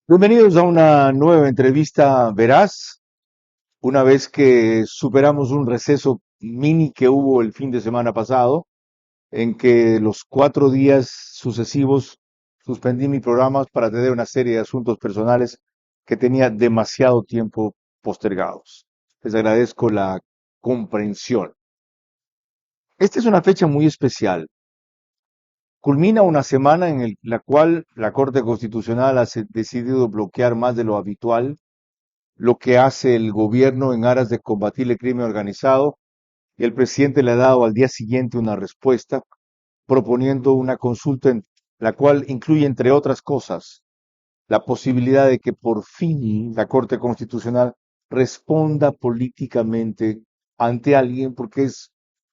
Bienvenidos a una nueva entrevista veraz. Una vez que superamos un receso mini que hubo el fin de semana pasado, en que los 4 días sucesivos suspendí mi programa para tener una serie de asuntos personales que tenía demasiado tiempo postergados. Les agradezco la comprensión. Esta es una fecha muy especial. Culmina una semana en la cual la Corte Constitucional ha decidido bloquear más de lo habitual lo que hace el gobierno en aras de combatir el crimen organizado, y el presidente le ha dado al día siguiente una respuesta proponiendo una consulta en la cual incluye, entre otras cosas, la posibilidad de que por fin la Corte Constitucional responda políticamente ante alguien, porque es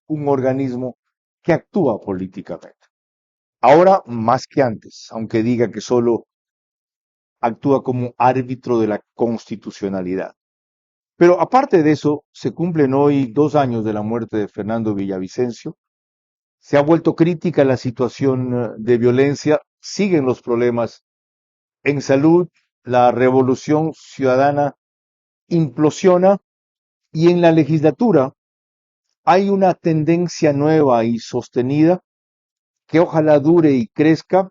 un organismo que actúa políticamente. Ahora más que antes, aunque diga que solo actúa como árbitro de la constitucionalidad. Pero aparte de eso, se cumplen hoy 2 años de la muerte de Fernando Villavicencio. Se ha vuelto crítica la situación de violencia, siguen los problemas en salud, la revolución ciudadana implosiona y en la legislatura hay una tendencia nueva y sostenida que ojalá dure y crezca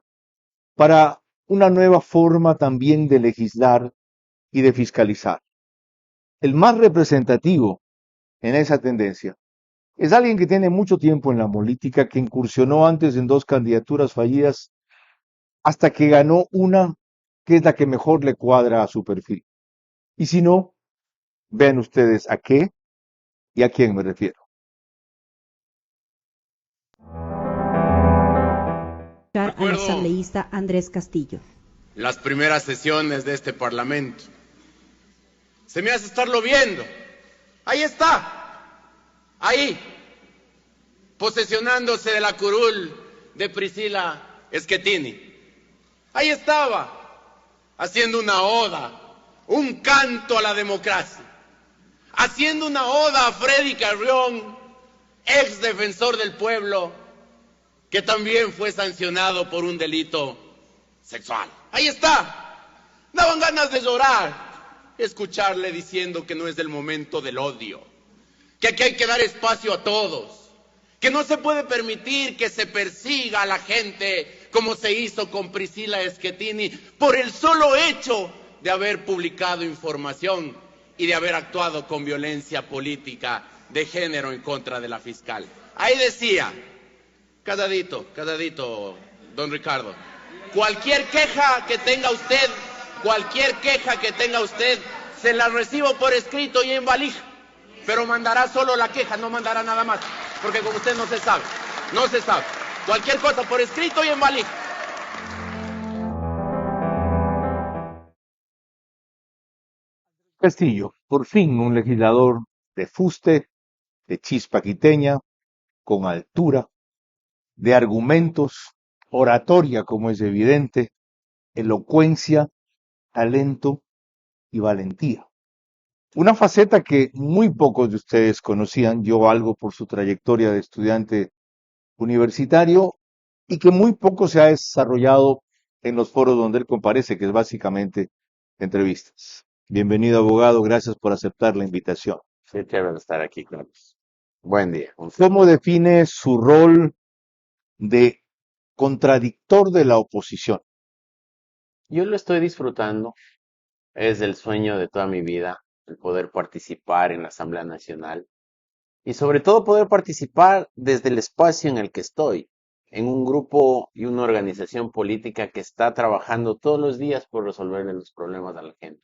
para una nueva forma también de legislar y de fiscalizar. El más representativo en esa tendencia es alguien que tiene mucho tiempo en la política, que incursionó antes en 2 candidaturas fallidas hasta que ganó una que es la que mejor le cuadra a su perfil. Y si no, vean ustedes a qué y a quién me refiero. Al Recuerdo asambleísta Andrés Castillo. las primeras sesiones de este Parlamento. Se me hace estarlo viendo. Ahí está, ahí, posesionándose de la curul de Priscila Schettini. Ahí estaba, haciendo una oda, un canto a la democracia, haciendo una oda a Freddy Carrión, ex defensor del pueblo, que también fue sancionado por un delito sexual. Ahí está. Daban ganas de llorar escucharle diciendo que no es el momento del odio, que aquí hay que dar espacio a todos, que no se puede permitir que se persiga a la gente como se hizo con Priscila Schettini por el solo hecho de haber publicado información y de haber actuado con violencia política de género en contra de la fiscal. Ahí decía, cadadito, don Ricardo, cualquier queja que tenga usted, se la recibo por escrito y en valija, pero mandará solo la queja, no mandará nada más, porque con usted no se sabe. Cualquier cosa por escrito y en valija. Castillo, por fin un legislador de fuste, de chispa quiteña, con altura, de argumentos, oratoria como es evidente, elocuencia, talento y valentía. Una faceta que muy pocos de ustedes conocían, yo algo por su trayectoria de estudiante universitario, y que muy poco se ha desarrollado en los foros donde él comparece, que es básicamente entrevistas. Bienvenido, abogado, gracias por aceptar la invitación. Sí, chévere estar aquí, Carlos. Buen día. ¿Cómo define su rol de contradictor de la oposición? Yo lo estoy disfrutando. Es el sueño de toda mi vida, el poder participar en la Asamblea Nacional y sobre todo poder participar desde el espacio en el que estoy, en un grupo y una organización política que está trabajando todos los días por resolverle los problemas a la gente,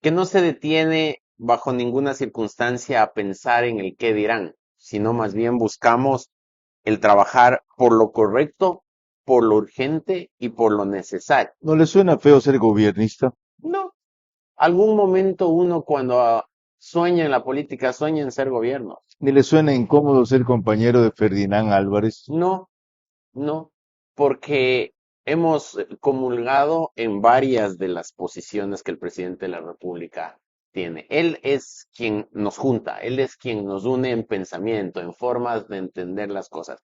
que no se detiene bajo ninguna circunstancia a pensar en el qué dirán, sino más bien buscamos el trabajar por lo correcto, por lo urgente y por lo necesario. ¿No le suena feo ser gobernista? No, algún momento uno cuando sueña en la política, sueña en ser gobierno. ¿Ni le suena incómodo ser compañero de Ferdinand Álvarez? No, no, porque hemos comulgado en varias de las posiciones que el presidente de la República tiene. Él es quien nos junta, él es quien nos une en pensamiento, en formas de entender las cosas.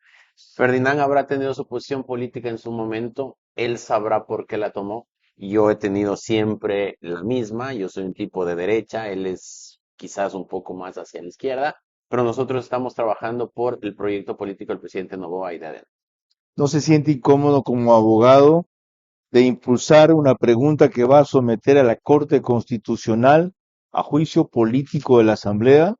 Ferdinand habrá tenido su posición política en su momento, él sabrá por qué la tomó Yo he tenido siempre la misma, yo soy un tipo de derecha, él es quizás un poco más hacia la izquierda, pero nosotros estamos trabajando por el proyecto político del presidente Noboa y de ADN. ¿No se siente incómodo como abogado de impulsar una pregunta que va a someter a la Corte Constitucional a juicio político de la Asamblea?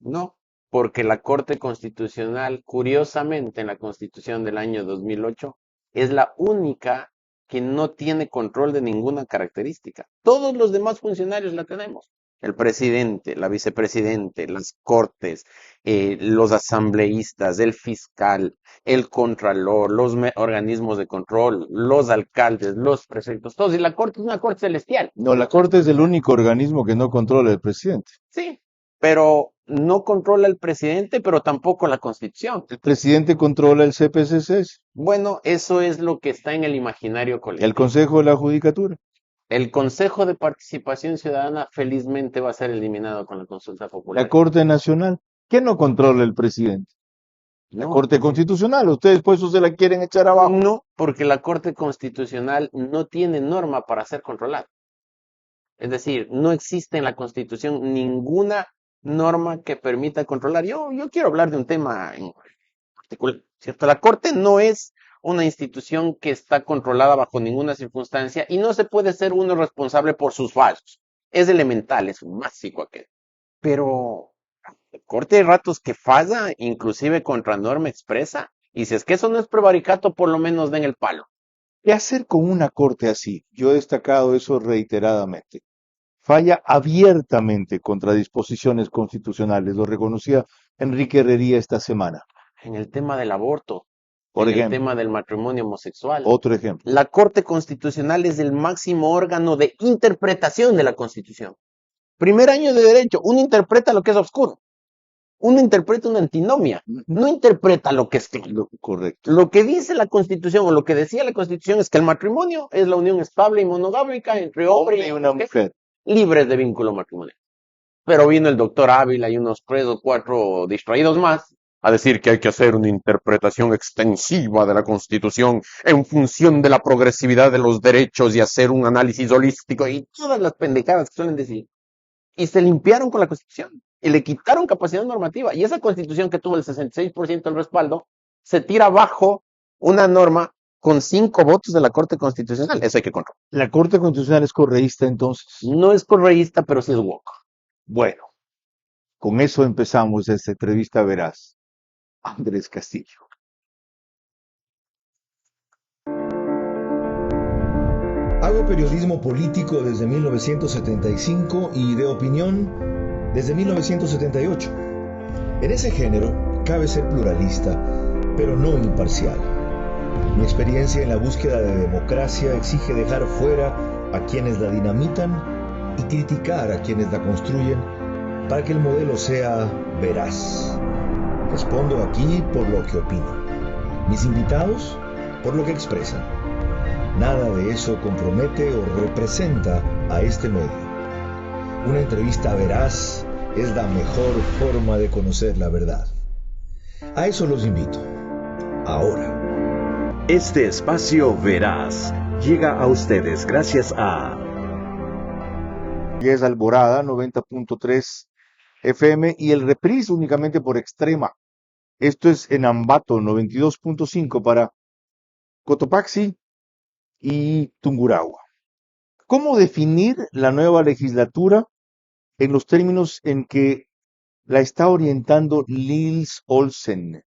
No, porque la Corte Constitucional, curiosamente, en la Constitución del año 2008, es la única que no tiene control de ninguna característica. Todos los demás funcionarios la tenemos. El presidente, la vicepresidente, las cortes, los asambleístas, el fiscal, el contralor, los organismos de control, los alcaldes, los prefectos, todos. Y la corte es una corte celestial. No, la Corte es el único organismo que no controla el presidente. Sí, pero no controla el presidente, pero tampoco la Constitución. El presidente controla el CPCC, Bueno, eso es lo que está en el imaginario el colectivo. Consejo de la Judicatura. El Consejo de Participación Ciudadana felizmente va a ser eliminado con la consulta La popular. Corte Nacional. ¿Qué no controla el presidente? La No, Corte Constitucional. Ustedes por eso se la quieren echar abajo. no, porque la Corte Constitucional no tiene norma para ser controlada. Es decir, no existe en la Constitución ninguna norma que permita controlar. Yo quiero hablar de un tema en particular, ¿cierto? La Corte no es una institución que está controlada bajo ninguna circunstancia y no se puede ser uno responsable por sus fallos. Es elemental, es básico aquello. Pero la Corte hay ratos que falla, inclusive contra norma expresa, y si es que eso no es prevaricato, por lo menos den el palo. ¿Qué hacer con una Corte así? Yo he destacado eso reiteradamente. Falla abiertamente contra disposiciones constitucionales. Lo reconocía Enrique Herrería esta semana. En el tema del aborto, Por en el ejemplo, tema del matrimonio homosexual. otro ejemplo. La Corte Constitucional es el máximo órgano de interpretación de la Constitución. Primer año de derecho, uno interpreta lo que es oscuro. Uno interpreta una antinomia, no interpreta lo que es claro. Correcto. Lo que dice la Constitución o lo que decía la Constitución es que el matrimonio es la unión estable y monogámica entre hombre Y una mujer. libres de vínculo matrimonial. Pero vino el doctor Ávila y unos 3 o 4 distraídos más a decir que hay que hacer una interpretación extensiva de la Constitución en función de la progresividad de los derechos y hacer un análisis holístico y todas las pendejadas que suelen decir. Y se limpiaron con la Constitución y le quitaron capacidad normativa. Y esa Constitución que tuvo el 66% del respaldo se tira abajo una norma con 5 votos de la Corte Constitucional. Eso hay que controlar. La Corte Constitucional es correísta entonces. No es correísta, pero sí es woke. Bueno, con eso empezamos esta entrevista veraz. Andrés Castillo. Hago periodismo político desde 1975 y de opinión desde 1978. En ese género cabe ser pluralista, pero no imparcial. Mi experiencia en la búsqueda de democracia exige dejar fuera a quienes la dinamitan y criticar a quienes la construyen para que el modelo sea veraz. Respondo aquí por lo que opino. Mis invitados por lo que expresan. Nada de eso compromete o representa a este medio. Una entrevista veraz es la mejor forma de conocer la verdad. A eso los invito. Ahora. Este espacio veraz llega a ustedes gracias a... Y es Alborada 90.3 FM y el reprise únicamente por Extrema. Esto es en Ambato 92.5 para Cotopaxi y Tungurahua. ¿Cómo definir la nueva legislatura en los términos en que la está orientando Nils Olsen?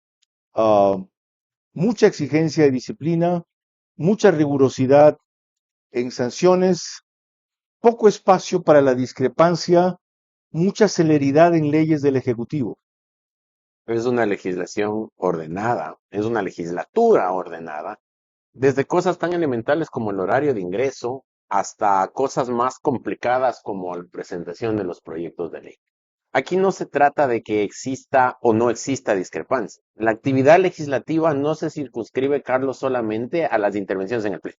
Mucha exigencia de disciplina, mucha rigurosidad en sanciones, poco espacio para la discrepancia, mucha celeridad en leyes del Ejecutivo. Es una legislación ordenada, es una legislatura ordenada, desde cosas tan elementales como el horario de ingreso hasta cosas más complicadas como la presentación de los proyectos de ley. Aquí no se trata de que exista o no exista discrepancia. La actividad legislativa no se circunscribe, Carlos, solamente a las intervenciones en el Pleno.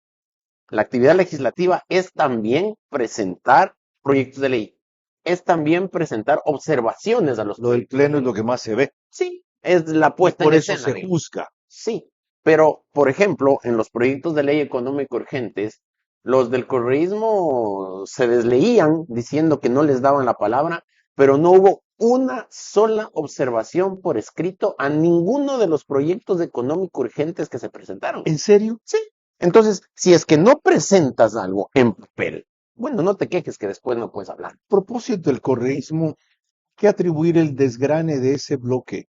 La actividad legislativa es también presentar proyectos de ley, es también presentar observaciones a los Lo del proyectos. Pleno es lo que más se ve. Sí, es la puesta Por en eso escena, se digamos. juzga. Sí, pero, por ejemplo, en los proyectos de ley económico urgentes, Los del correísmo se desleían diciendo que no les daban la palabra, pero no hubo una sola observación por escrito a ninguno de los proyectos económicos urgentes que se presentaron. ¿En serio? Sí. Entonces, si es que no presentas algo en papel, bueno, no te quejes que después no puedes hablar. A propósito del correísmo, ¿qué atribuir el desgrane de ese bloque?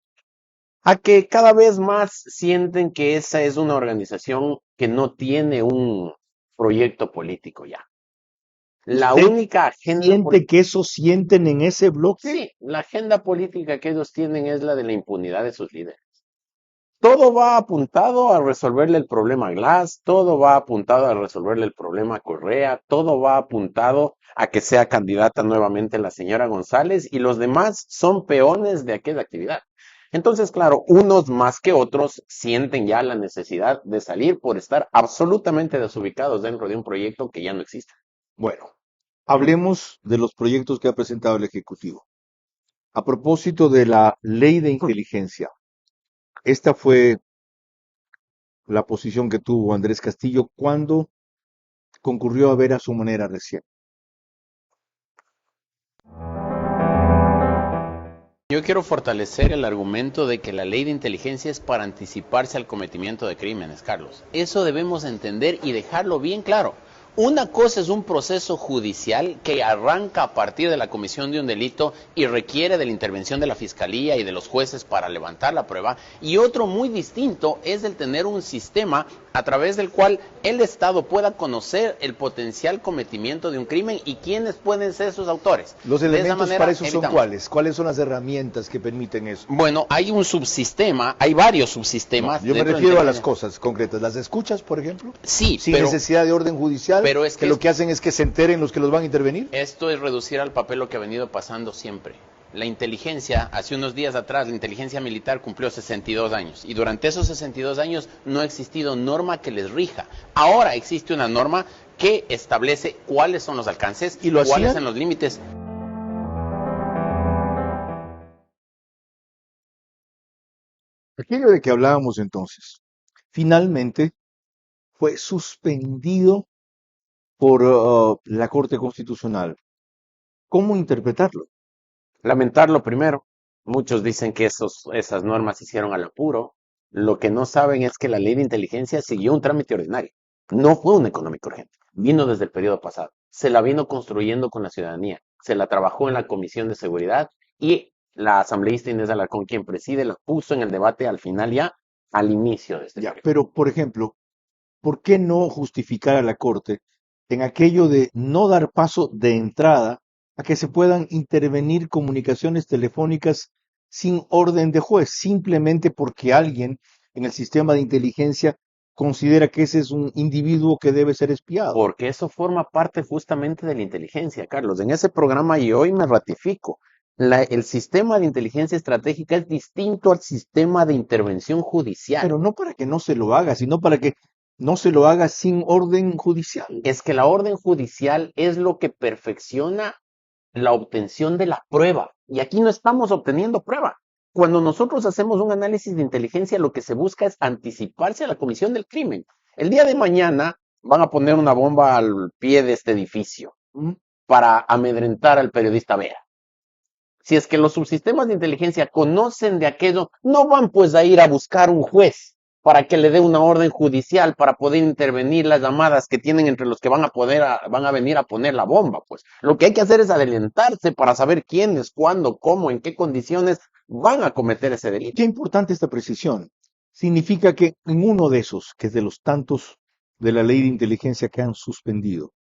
A que cada vez más sienten que esa es una organización que no tiene un proyecto político ya. La ¿Usted única agenda ¿Siente que eso sienten en ese bloque? Sí, la agenda política que ellos tienen es la de la impunidad de sus líderes. Todo va apuntado a resolverle el problema a Glass, todo va apuntado a resolverle el problema a Correa, todo va apuntado a que sea candidata nuevamente la señora González y los demás son peones de aquella actividad. Entonces, claro, unos más que otros sienten ya la necesidad de salir por estar absolutamente desubicados dentro de un proyecto que ya no existe. Bueno, hablemos de los proyectos que ha presentado el Ejecutivo. A propósito de la ley de inteligencia, esta fue la posición que tuvo Andrés Castillo cuando concurrió a ver a su manera recién. Yo quiero fortalecer el argumento de que la ley de inteligencia es para anticiparse al cometimiento de crímenes, Carlos. Eso debemos entender y dejarlo bien claro. Una cosa es un proceso judicial que arranca a partir de la comisión de un delito y requiere de la intervención de la fiscalía y de los jueces para levantar la prueba. Y otro muy distinto es el tener un sistema a través del cual el Estado pueda conocer el potencial cometimiento de un crimen y quiénes pueden ser sus autores. Los De esa elementos manera, para eso son evitamos. cuáles? ¿Cuáles son las herramientas que permiten eso? Bueno, hay un subsistema, hay varios subsistemas. Yo me dentro de refiero a las inteligencia. cosas concretas. ¿Las escuchas, por ejemplo? Sí, Sin pero necesidad de orden judicial, pero es que lo es- que hacen es que se enteren los que los van a intervenir. esto es reducir al papel lo que ha venido pasando siempre. La inteligencia, hace unos días atrás, la inteligencia militar cumplió 62 años y durante esos 62 años no ha existido norma que les rija. Ahora existe una norma que establece cuáles son los alcances, ¿Y lo cuáles hacían? son los límites. Aquello de que hablábamos entonces, finalmente fue suspendido por la Corte Constitucional. ¿Cómo interpretarlo? Lamentarlo primero. Muchos dicen que esas normas se hicieron al apuro. Lo que no saben es que la ley de inteligencia siguió un trámite ordinario. No fue un económico urgente. Vino desde el periodo pasado. Se la vino construyendo con la ciudadanía. Se la trabajó en la Comisión de Seguridad y la asambleísta Inés Alarcón, quien preside, la puso en el debate al final ya, al inicio de este Ya, periodo. pero, por ejemplo, ¿por qué no justificar a la Corte en aquello de no dar paso de entrada a que se puedan intervenir comunicaciones telefónicas sin orden de juez, simplemente porque alguien en el sistema de inteligencia considera que ese es un individuo que debe ser espiado? Porque eso forma parte justamente de la inteligencia, Carlos. En ese programa y hoy me ratifico. El sistema de inteligencia estratégica es distinto al sistema de intervención judicial. Pero no para que no se lo haga, sino para que no se lo haga sin orden judicial. Es que la orden judicial es lo que perfecciona la obtención de la prueba. Y aquí no estamos obteniendo prueba. Cuando nosotros hacemos un análisis de inteligencia, lo que se busca es anticiparse a la comisión del crimen. El día de mañana van a poner una bomba al pie de este edificio para amedrentar al periodista Vera. Si es que los subsistemas de inteligencia conocen de aquello, no van pues a ir a buscar un juez para que le dé una orden judicial para poder intervenir las llamadas que tienen entre los que van a venir a poner la bomba. Pues lo que hay que hacer es adelantarse para saber quiénes, cuándo, cómo, en qué condiciones van a cometer ese delito. Qué importante esta precisión. Significa que en uno de esos, que es de los tantos de la ley de inteligencia que han suspendido,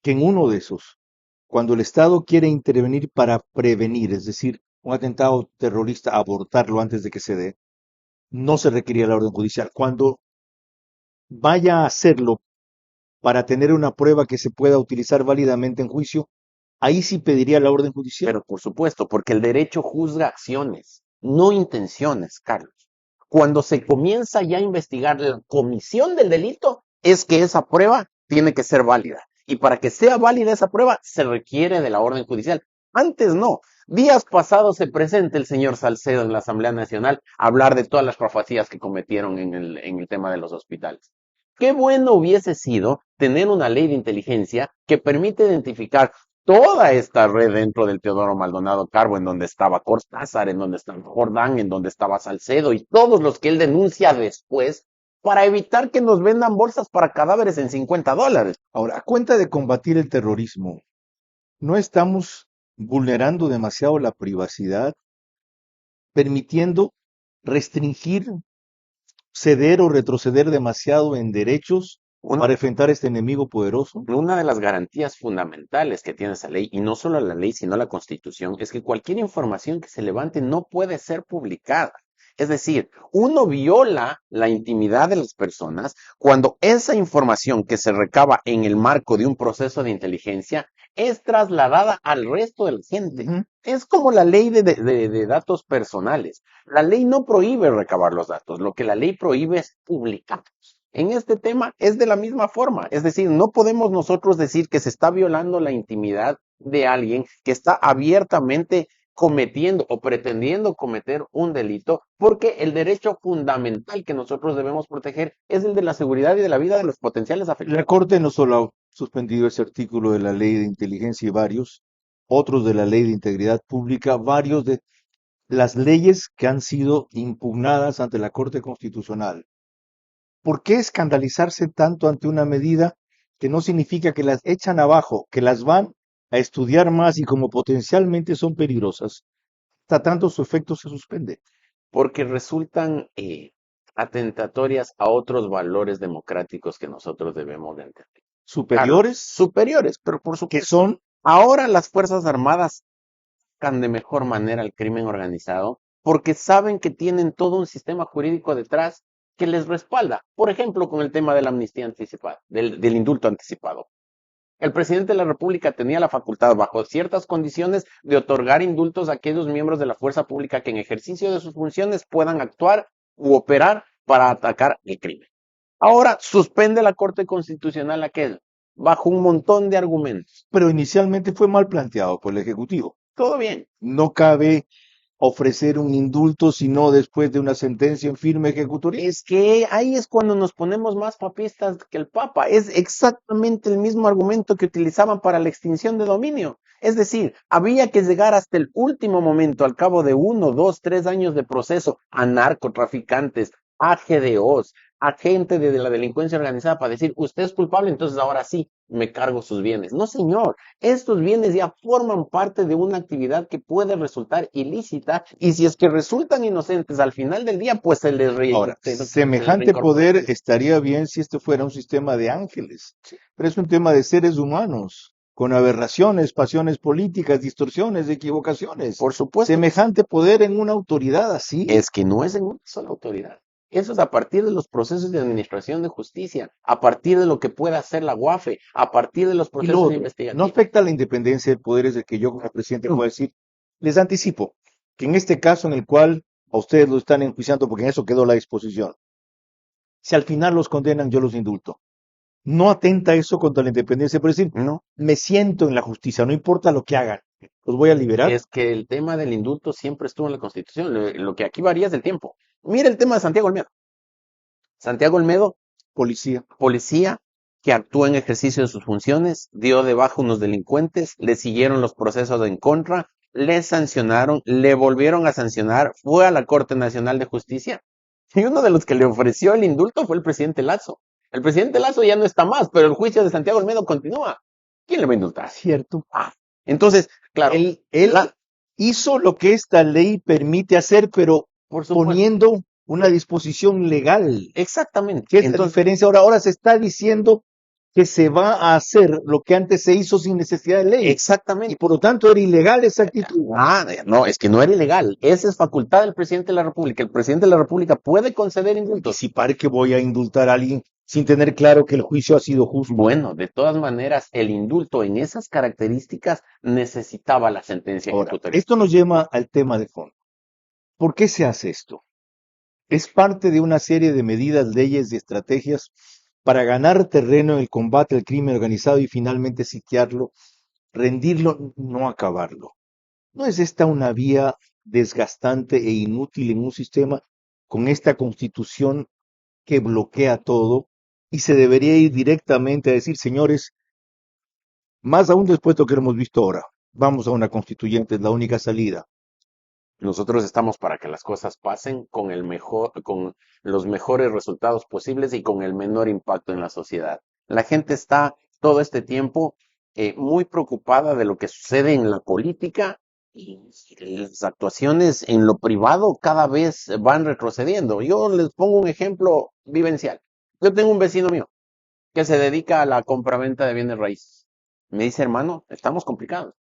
que en uno de esos, cuando el Estado quiere intervenir para prevenir, es decir, un atentado terrorista, abortarlo antes de que se dé, no se requería la orden judicial. Cuando vaya a hacerlo para tener una prueba que se pueda utilizar válidamente en juicio, ahí sí pediría la orden judicial. Pero por supuesto, porque el derecho juzga acciones, no intenciones, Carlos. Cuando se comienza ya a investigar la comisión del delito, es que esa prueba tiene que ser válida. Y para que sea válida esa prueba, se requiere de la orden judicial. Antes no. Días pasados se presenta el señor Salcedo en la Asamblea Nacional a hablar de todas las profecías que cometieron en el tema de los hospitales. Qué bueno hubiese sido tener una ley de inteligencia que permite identificar toda esta red dentro del Teodoro Maldonado Carbo, en donde estaba Cortázar, en donde estaba Jordán, en donde estaba Salcedo y todos los que él denuncia después, para evitar que nos vendan bolsas para cadáveres en $50. Ahora, a cuenta de combatir el terrorismo, ¿no estamos vulnerando demasiado la privacidad, permitiendo restringir, ceder o retroceder demasiado en derechos Una, para enfrentar a este enemigo poderoso? una de las garantías fundamentales que tiene esa ley, y no solo la ley, sino la Constitución, es que cualquier información que se levante no puede ser publicada. Es decir, uno viola la intimidad de las personas cuando esa información que se recaba en el marco de un proceso de inteligencia es trasladada al resto de la gente. Ujú. Es como la ley de datos personales. La ley no prohíbe recabar los datos, lo que la ley prohíbe es publicarlos. En este tema es de la misma forma, es decir, no podemos nosotros decir que se está violando la intimidad de alguien que está abiertamente cometiendo o pretendiendo cometer un delito, porque el derecho fundamental que nosotros debemos proteger es el de la seguridad y de la vida de los potenciales afectados. La Corte no solo ha suspendido ese artículo de la Ley de Inteligencia y varios, otros de la Ley de Integridad Pública, varios de las leyes que han sido impugnadas ante la Corte Constitucional. ¿Por qué escandalizarse tanto ante una medida que no significa que las echan abajo, que las van a estudiar más y como potencialmente son peligrosas, hasta tanto su efecto se suspende? Porque resultan atentatorias a otros valores democráticos que nosotros debemos de entender. Claro, Superiores, superiores, pero por que supuesto, son, ahora las Fuerzas Armadas atacan de mejor manera al crimen organizado porque saben que tienen todo un sistema jurídico detrás que les respalda. Por ejemplo, con el tema de la amnistía anticipada, del indulto anticipado. El presidente de la República tenía la facultad, bajo ciertas condiciones, de otorgar indultos a aquellos miembros de la fuerza pública que en ejercicio de sus funciones puedan actuar u operar para atacar el crimen. Ahora suspende la Corte Constitucional aquel, bajo un montón de argumentos. pero inicialmente fue mal planteado por el Ejecutivo. Todo bien. No cabe ofrecer un indulto sino después de una sentencia en firme ejecutoria. Es que ahí es cuando nos ponemos más papistas que el Papa. Es exactamente el mismo argumento que utilizaban para la extinción de dominio. Es decir, había que llegar hasta el último momento, al cabo de 1, 2, 3 años de proceso, a narcotraficantes, a GDOs, a gente de la delincuencia organizada para decir, usted es culpable, entonces ahora sí, me cargo sus bienes. No, señor, estos bienes ya forman parte de una actividad que puede resultar ilícita y si es que resultan inocentes al final del día, pues se les Ahora, se les semejante reincorpora. poder estaría bien si este fuera un sistema de ángeles, pero es un tema de seres humanos, con aberraciones, pasiones políticas, distorsiones, equivocaciones. Por supuesto, Semejante poder en una autoridad así. es que no es en una sola autoridad. Eso es a partir de los procesos de administración de justicia, a partir de lo que pueda hacer la UAFE, a partir de los Y lo procesos de otro, no investigación. afecta la independencia del poder, es el que yo como presidente puedo decir. Les anticipo que en este caso en el cual a ustedes lo están enjuiciando, porque en eso quedó la disposición, si al final los condenan, yo los indulto. No atenta eso contra la independencia, por decir, No, me siento en la justicia, no importa lo que hagan, los voy a liberar. es que el tema del indulto siempre estuvo en la Constitución. Lo que aquí varía es el tiempo. Mira el tema de Santiago Olmedo. Santiago Olmedo, Policía. policía que actuó en ejercicio de sus funciones, dio de baja unos delincuentes, le siguieron los procesos en contra, le sancionaron, le volvieron a sancionar, fue a la Corte Nacional de Justicia y uno de los que le ofreció el indulto fue el presidente Lazo. El presidente Lazo ya no está más, pero el juicio de Santiago Olmedo continúa. ¿Quién le va a indultar? Cierto. Entonces, claro, Él hizo lo que esta ley permite hacer, pero por supuesto, poniendo una disposición legal. exactamente. ¿Qué es la Entonces, diferencia? Ahora se está diciendo que se va a hacer lo que antes se hizo sin necesidad de ley. Y exactamente. por lo tanto era ilegal esa actitud. No, es que no era ilegal. Esa es facultad del presidente de la República. El presidente de la República puede conceder indultos. Anticipar que voy a indultar a alguien sin tener claro que el juicio ha sido justo. Bueno, de todas maneras, el indulto en esas características necesitaba la sentencia Ahora, ejecutoria. esto nos lleva al tema de fondo. ¿Por qué se hace esto? Es parte de una serie de medidas, leyes y estrategias para ganar terreno en el combate al crimen organizado y finalmente sitiarlo, rendirlo, no acabarlo. ¿No es esta una vía desgastante e inútil en un sistema con esta constitución que bloquea todo? y se debería ir directamente a decir, señores, más aún después de lo que hemos visto ahora, vamos a una constituyente, es la única salida. Nosotros estamos para que las cosas pasen con con los mejores resultados posibles y con el menor impacto en la sociedad. La gente está todo este tiempo muy preocupada de lo que sucede en la política y las actuaciones en lo privado cada vez van retrocediendo. Yo les pongo un ejemplo vivencial. Yo tengo un vecino mío que se dedica a la compraventa de bienes raíces. Me dice, hermano, estamos complicados.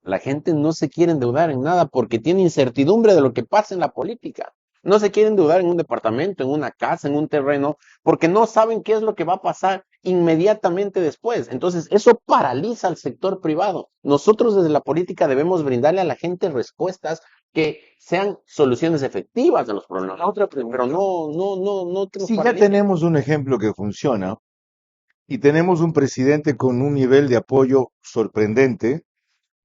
La gente no se quiere endeudar en nada porque tiene incertidumbre de lo que pasa en la política. No se quiere endeudar en un departamento, en una casa, en un terreno, porque no saben qué es lo que va a pasar inmediatamente después. Entonces, eso paraliza al sector privado. Nosotros desde la política debemos brindarle a la gente respuestas que sean soluciones efectivas de los problemas. La otra, pero no que nos Si ya paralicen. tenemos un ejemplo que funciona y tenemos un presidente con un nivel de apoyo sorprendente,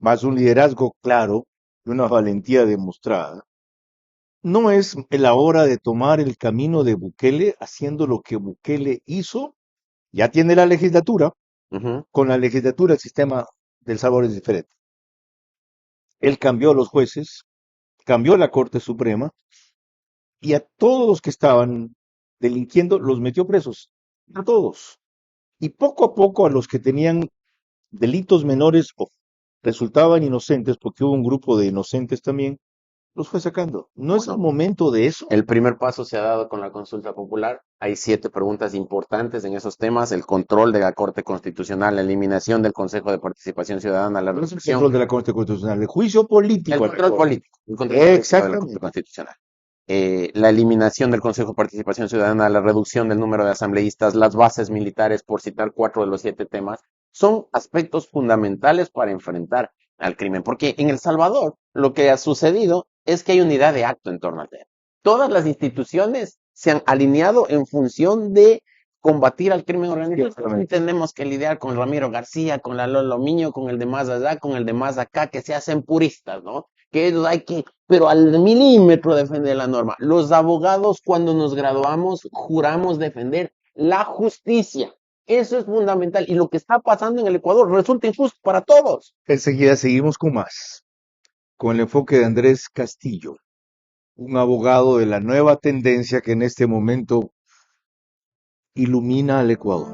más un liderazgo claro y una valentía demostrada, no es la hora de tomar el camino de Bukele haciendo lo que Bukele hizo. Ya tiene la legislatura. Ujú. Con la legislatura el sistema del Salvador es diferente. Él cambió a los jueces, cambió la Corte Suprema y a todos los que estaban delinquiendo los metió presos. A todos. Y poco a poco a los que tenían delitos menores o resultaban inocentes, porque hubo un grupo de inocentes también, los fue sacando. ¿No es el Bueno, momento de eso? el primer paso se ha dado con la consulta popular. Hay 7 preguntas importantes en esos temas: el control de la Corte Constitucional, la eliminación del Consejo de Participación Ciudadana, la No es el reducción, control de la Corte Constitucional, el juicio político el a la control Corte. político, el control político de la Corte Exactamente. Constitucional. La eliminación del Consejo de Participación Ciudadana, la reducción del número de asambleístas, las bases militares, por citar 4 de los 7 temas, son aspectos fundamentales para enfrentar al crimen. Porque en El Salvador lo que ha sucedido es que hay unidad de acto en torno al tema. Todas las instituciones se han alineado en función de combatir al crimen organizado. Ciertamente. Tenemos que lidiar con Ramiro García, con la Lolo Miño, con el de más allá, con el de más acá, que se hacen puristas, ¿no? Que ellos hay que, pero al milímetro defender la norma. Los abogados, cuando nos graduamos, juramos defender la justicia. Eso es fundamental. Y lo que está pasando en el Ecuador resulta injusto para todos. Enseguida seguimos con más, con el enfoque de Andrés Castillo, un abogado de la nueva tendencia que en este momento ilumina al Ecuador.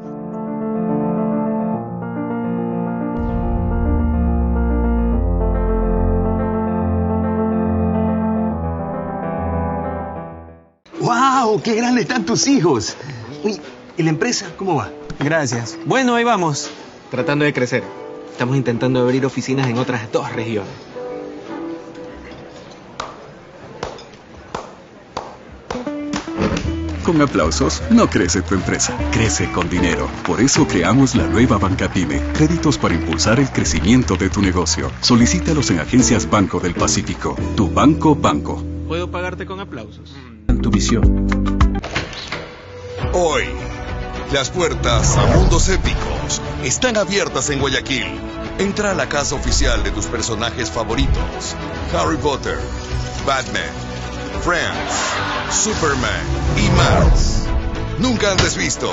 ¡Wow! ¡Qué grandes están tus hijos! Uy, ¿y la empresa cómo va? Gracias. Bueno, ahí vamos. Tratando de crecer. Estamos intentando abrir oficinas en otras 2 regiones. Con aplausos no crece tu empresa, crece con dinero. Por eso creamos la nueva Banca Pyme, créditos para impulsar el crecimiento de tu negocio. Solicítalos en agencias Banco del Pacífico. Tu banco. ¿Puedo pagarte con aplausos? Tu visión. Hoy, las puertas a mundos épicos están abiertas en Guayaquil. Entra a la casa oficial de tus personajes favoritos: Harry Potter, Batman, Friends, Superman y más. Nunca antes visto.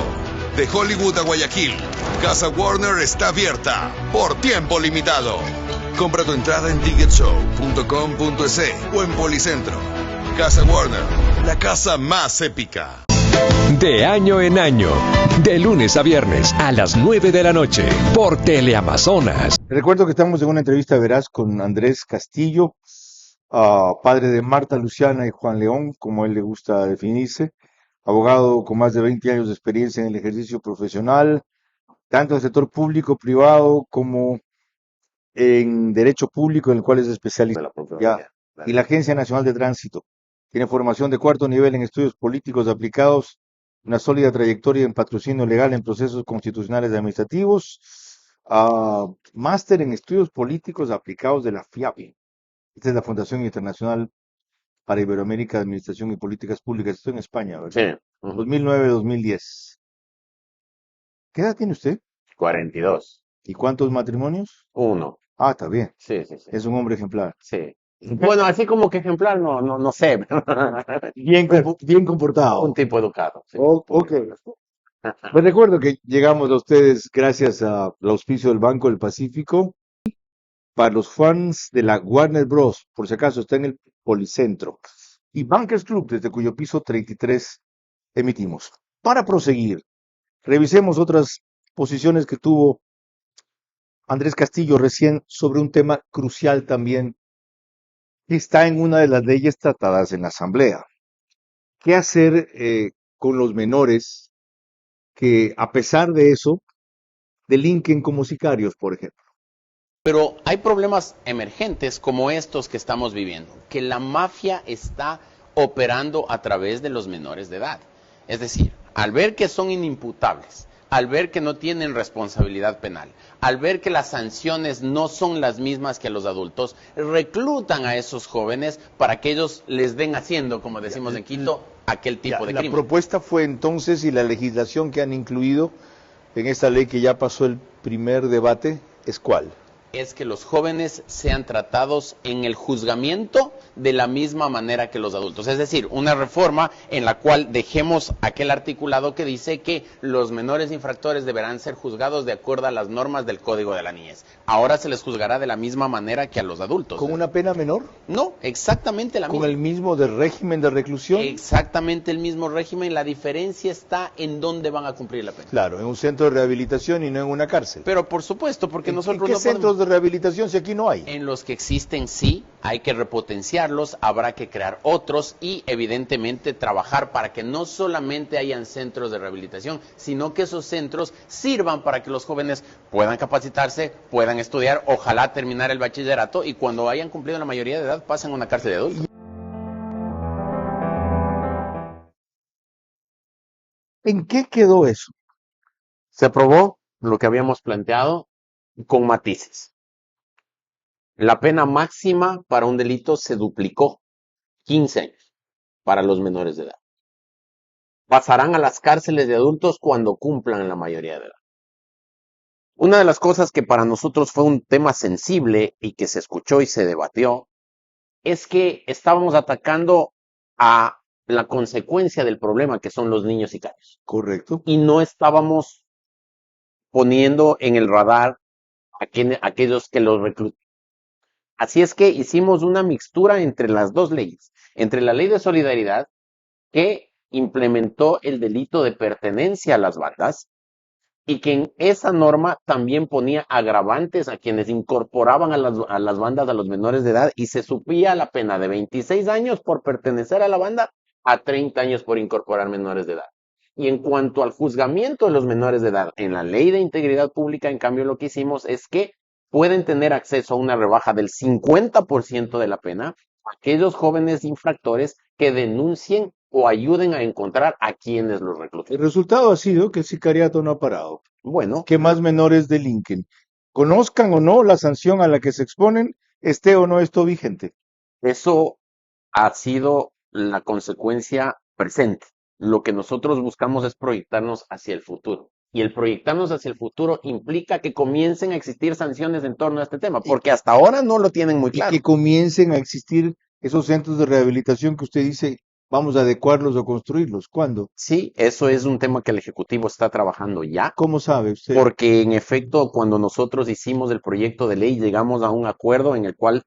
De Hollywood a Guayaquil, Casa Warner está abierta por tiempo limitado. Compra tu entrada en ticketshow.com.es o en Policentro. Casa Warner, la casa más épica. De año en año, de lunes a viernes a las 9 de la noche, por Teleamazonas. Recuerdo que estamos en una entrevista veraz con Andrés Castillo, padre de Marta Luciana y Juan León, como él le gusta definirse, abogado con más de 20 años de experiencia en el ejercicio profesional, tanto en el sector público, privado, como en derecho público, en el cual es especialista. Y la Agencia Nacional de Tránsito. Tiene formación de 4º nivel en estudios políticos aplicados, una sólida trayectoria en patrocinio legal en procesos constitucionales y administrativos, máster en estudios políticos aplicados de la FIAPI. Esta es la Fundación Internacional para Iberoamérica de Administración y Políticas Públicas. Esto en España, ¿verdad? Sí. 2009-2010. ¿Qué edad tiene usted? 42. ¿Y cuántos matrimonios? 1. Ah, está bien. Sí. Es un hombre ejemplar. Sí. Bueno, así como que ejemplar, no sé. Bien comportado. Un tipo educado. Sí. Ok. Les recuerdo que llegamos a ustedes gracias al auspicio del Banco del Pacífico. Para los fans de la Warner Bros., por si acaso, está en el Policentro. Y Bankers Club, desde cuyo piso 33 emitimos. Para proseguir, revisemos otras posiciones que tuvo Andrés Castillo recién sobre un tema crucial también, que está en una de las leyes tratadas en la Asamblea. ¿Qué hacer con los menores que, a pesar de eso, delinquen como sicarios, por ejemplo? Pero hay problemas emergentes como estos que estamos viviendo, que la mafia está operando a través de los menores de edad. Es decir, al ver que son inimputables, al ver que no tienen responsabilidad penal, al ver que las sanciones no son las mismas que a los adultos, reclutan a esos jóvenes para que ellos les den haciendo, como decimos en Quito, aquel tipo de La crimen. propuesta fue entonces, y la legislación que han incluido en esta ley que ya pasó el primer debate, ¿es cuál? Es que los jóvenes sean tratados en el juzgamiento de la misma manera que los adultos. Es decir, una reforma en la cual dejemos aquel articulado que dice que los menores infractores deberán ser juzgados de acuerdo a las normas del Código de la Niñez. Ahora se les juzgará de la misma manera que a los adultos. ¿Con una pena menor? No, exactamente la misma. ¿Con el mismo régimen de reclusión? Exactamente el mismo régimen. La diferencia está en dónde van a cumplir la pena. Claro, en un centro de rehabilitación y no en una cárcel. Pero por supuesto, porque nosotros ¿En qué no centros de rehabilitación si aquí no hay? En los que existen sí, hay que repotenciarlos, habrá que crear otros y evidentemente trabajar para que no solamente hayan centros de rehabilitación, sino que esos centros sirvan para que los jóvenes puedan capacitarse, puedan estudiar, ojalá terminar el bachillerato y cuando hayan cumplido la mayoría de edad pasen a una cárcel de adultos. ¿En qué quedó eso? Se aprobó lo que habíamos planteado con matices. La pena máxima para un delito se duplicó, 15 años para los menores de edad. Pasarán a las cárceles de adultos cuando cumplan la mayoría de edad. Una de las cosas que para nosotros fue un tema sensible y que se escuchó y se debatió es que estábamos atacando a la consecuencia del problema que son los niños sicarios. Correcto. Y no estábamos poniendo en el radar a aquellos que los reclutan. Así es que hicimos una mixtura entre las dos leyes, entre la ley de solidaridad que implementó el delito de pertenencia a las bandas y que en esa norma también ponía agravantes a quienes incorporaban a las bandas a los menores de edad y se subía la pena de 26 años por pertenecer a la banda a 30 años por incorporar menores de edad. Y en cuanto al juzgamiento de los menores de edad, en la ley de integridad pública, en cambio, lo que hicimos es que pueden tener acceso a una rebaja del 50% de la pena aquellos jóvenes infractores que denuncien o ayuden a encontrar a quienes los reclutan. El resultado ha sido que el sicariato no ha parado. Bueno. Que más menores delinquen. Conozcan o no la sanción a la que se exponen, esté o no esto vigente. Eso ha sido la consecuencia presente. Lo que nosotros buscamos es proyectarnos hacia el futuro. Y el proyectarnos hacia el futuro implica que comiencen a existir sanciones en torno a este tema, porque hasta ahora no lo tienen muy claro. Y que comiencen a existir esos centros de rehabilitación que usted dice, vamos a adecuarlos o construirlos. ¿Cuándo? Sí, eso es un tema que el Ejecutivo está trabajando ya. ¿Cómo sabe usted? Porque en efecto, cuando nosotros hicimos el proyecto de ley, llegamos a un acuerdo en el cual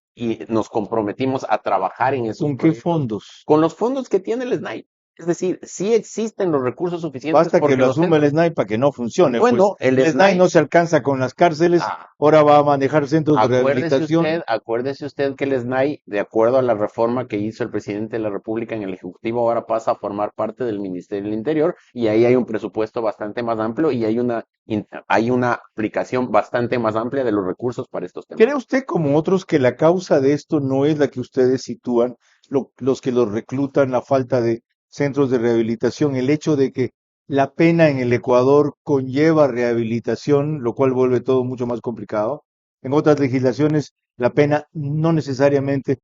nos comprometimos a trabajar en esos proyectos. ¿Con qué fondos? Con los fondos que tiene el SNAI. Es decir, sí existen los recursos suficientes. Basta que lo asuma el SNAI para que no funcione. Bueno, pues, el SNAI no se alcanza con las cárceles, ahora va a manejar centros de rehabilitación. Acuérdese usted que el SNAI, de acuerdo a la reforma que hizo el presidente de la República en el Ejecutivo, ahora pasa a formar parte del Ministerio del Interior y ahí hay un presupuesto bastante más amplio y hay una aplicación bastante más amplia de los recursos para estos temas. ¿Cree usted, como otros, que la causa de esto no es la que ustedes sitúan, los que los reclutan, la falta de centros de rehabilitación, el hecho de que la pena en el Ecuador conlleva rehabilitación, lo cual vuelve todo mucho más complicado? En otras legislaciones, la pena no necesariamente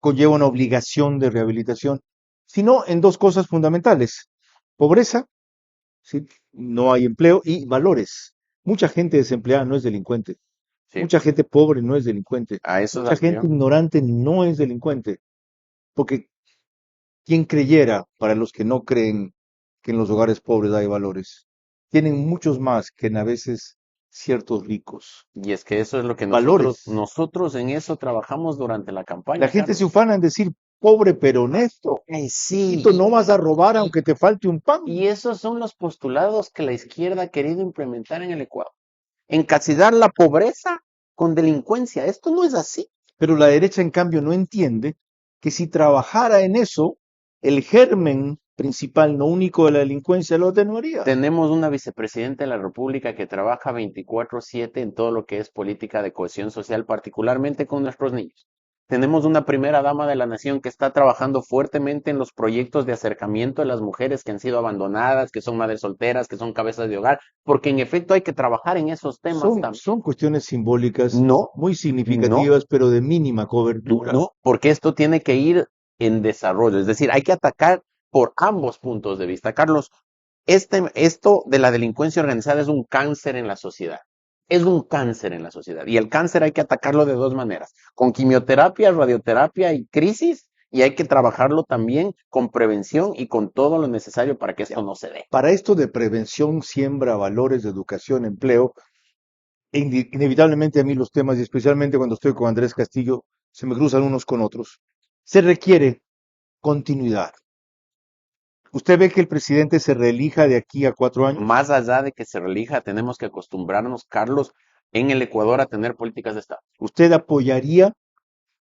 conlleva una obligación de rehabilitación, sino en dos cosas fundamentales: pobreza, ¿sí? No hay empleo, y valores. Mucha gente desempleada no es delincuente. Sí. Mucha gente pobre no es delincuente. Mucha gente ignorante no es delincuente. Porque ¿quién creyera, para los que no creen, que en los hogares pobres hay valores? tienen muchos más que a veces ciertos ricos. Y es que eso es lo que Valores. nosotros en eso trabajamos durante la campaña, La gente se Carlos. ufana en decir, pobre pero honesto. Sí. Tito, no vas a robar aunque te falte un pan. Y esos son los postulados que la izquierda ha querido implementar en el Ecuador. Encasillar la pobreza con delincuencia. Esto no es así. Pero la derecha, en cambio, no entiende que si trabajara en eso, el germen principal, no único de la delincuencia, lo atenuaría. Tenemos una vicepresidenta de la República que trabaja 24/7 en todo lo que es política de cohesión social, particularmente con nuestros niños. Tenemos una primera dama de la nación que está trabajando fuertemente en los proyectos de acercamiento de las mujeres que han sido abandonadas, que son madres solteras, que son cabezas de hogar, porque en efecto hay que trabajar en esos temas también. Son cuestiones simbólicas No, muy significativas, pero de mínima cobertura. no, porque esto tiene que ir en desarrollo, es decir, hay que atacar por ambos puntos de vista. Carlos, esto de la delincuencia organizada es un cáncer en la sociedad. Es un cáncer en la sociedad. Y el cáncer hay que atacarlo de dos maneras, con quimioterapia, radioterapia y crisis, y hay que trabajarlo también con prevención y con todo lo necesario para que esto no se dé. Para esto de prevención, siembra, valores, de educación, empleo, inevitablemente a mí los temas, y especialmente cuando estoy con Andrés Castillo, se me cruzan unos con otros. Se requiere continuidad. ¿Usted ve que el presidente se reelija de aquí a 4 años? Más allá de que se reelija, tenemos que acostumbrarnos, Carlos, en el Ecuador a tener políticas de Estado. ¿Usted apoyaría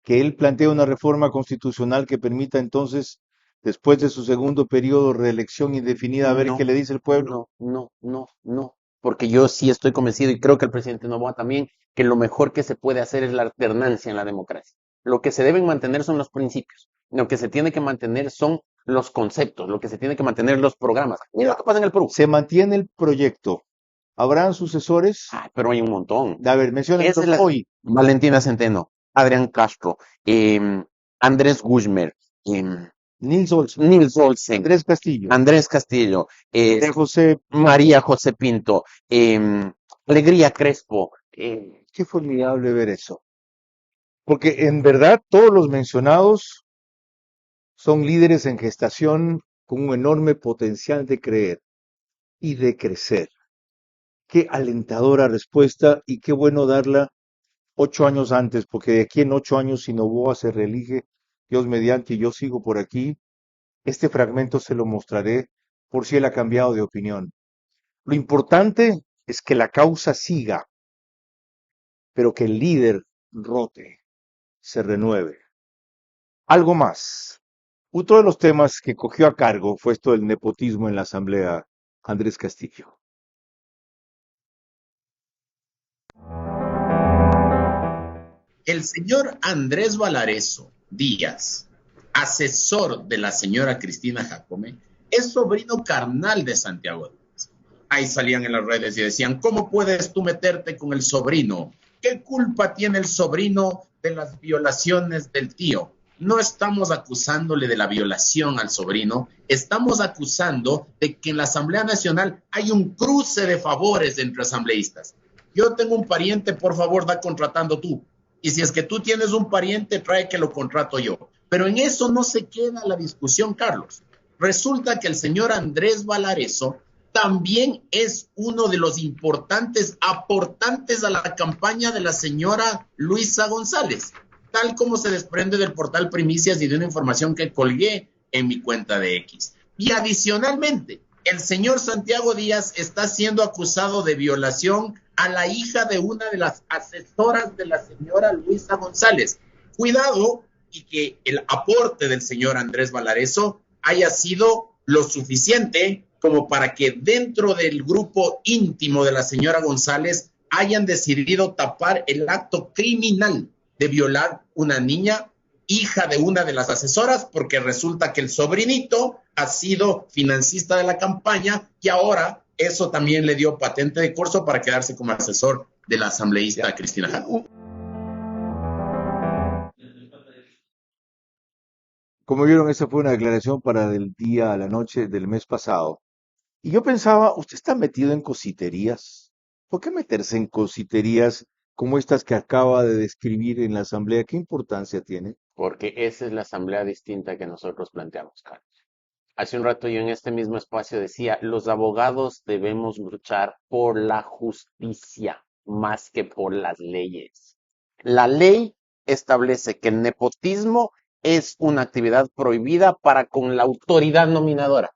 que él plantee una reforma constitucional que permita entonces, después de su segundo periodo, reelección indefinida, a ver qué le dice el pueblo? No, porque yo sí estoy convencido y creo que el presidente Noboa también, que lo mejor que se puede hacer es la alternancia en la democracia. Lo que se deben mantener son los principios, lo que se tiene que mantener son los conceptos, lo que se tiene que mantener los programas. Mira lo que pasa en el Perú. Se mantiene el proyecto. ¿Habrán sucesores? Pero hay un montón. A ver, menciónenlos hoy. Valentina Centeno, Adrián Castro, Andrés Guzmán, Nils Olsen, Andrés Castillo, María José Pinto, Alegría Crespo. Qué formidable ver eso. Porque en verdad todos los mencionados son líderes en gestación con un enorme potencial de creer y de crecer. Qué alentadora respuesta y qué bueno darla 8 años antes, porque de aquí en 8 años, si Noboa se reelige, Dios mediante, y yo sigo por aquí, este fragmento se lo mostraré por si él ha cambiado de opinión. Lo importante es que la causa siga, pero que el líder rote, se renueve. Algo más. Otro de los temas que cogió a cargo fue esto del nepotismo en la Asamblea, Andrés Castillo. El señor Andrés Valareso Díaz, asesor de la señora Cristina Jacome, es sobrino carnal de Santiago Díaz. Ahí salían en las redes y decían, ¿cómo puedes tú meterte con el sobrino? ¿Qué culpa tiene el sobrino de las violaciones del tío? No estamos acusándole de la violación al sobrino, estamos acusando de que en la Asamblea Nacional hay un cruce de favores entre asambleístas. Yo tengo un pariente, por favor, da contratando tú. Y si es que tú tienes un pariente, trae que lo contrato yo. Pero en eso no se queda la discusión, Carlos. Resulta que el señor Andrés Valareso también es uno de los importantes aportantes a la campaña de la señora Luisa González, tal como se desprende del portal Primicias y de una información que colgué en mi cuenta de X. Y adicionalmente, el señor Santiago Díaz está siendo acusado de violación a la hija de una de las asesoras de la señora Luisa González. Cuidado y que el aporte del señor Andrés Valareso haya sido lo suficiente como para que dentro del grupo íntimo de la señora González hayan decidido tapar el acto criminal de violar una niña, hija de una de las asesoras, porque resulta que el sobrinito ha sido financista de la campaña y ahora eso también le dio patente de corso para quedarse como asesor de la asambleísta Cristina Jacome. Como vieron, esa fue una declaración para del día a la noche del mes pasado. Y yo pensaba, usted está metido en cositerías. ¿Por qué meterse en cositerías como estas que acaba de describir en la asamblea? ¿Qué importancia tiene? Porque esa es la asamblea distinta que nosotros planteamos, Carlos. Hace un rato yo en este mismo espacio decía, los abogados debemos luchar por la justicia más que por las leyes. La ley establece que el nepotismo es una actividad prohibida para con la autoridad nominadora.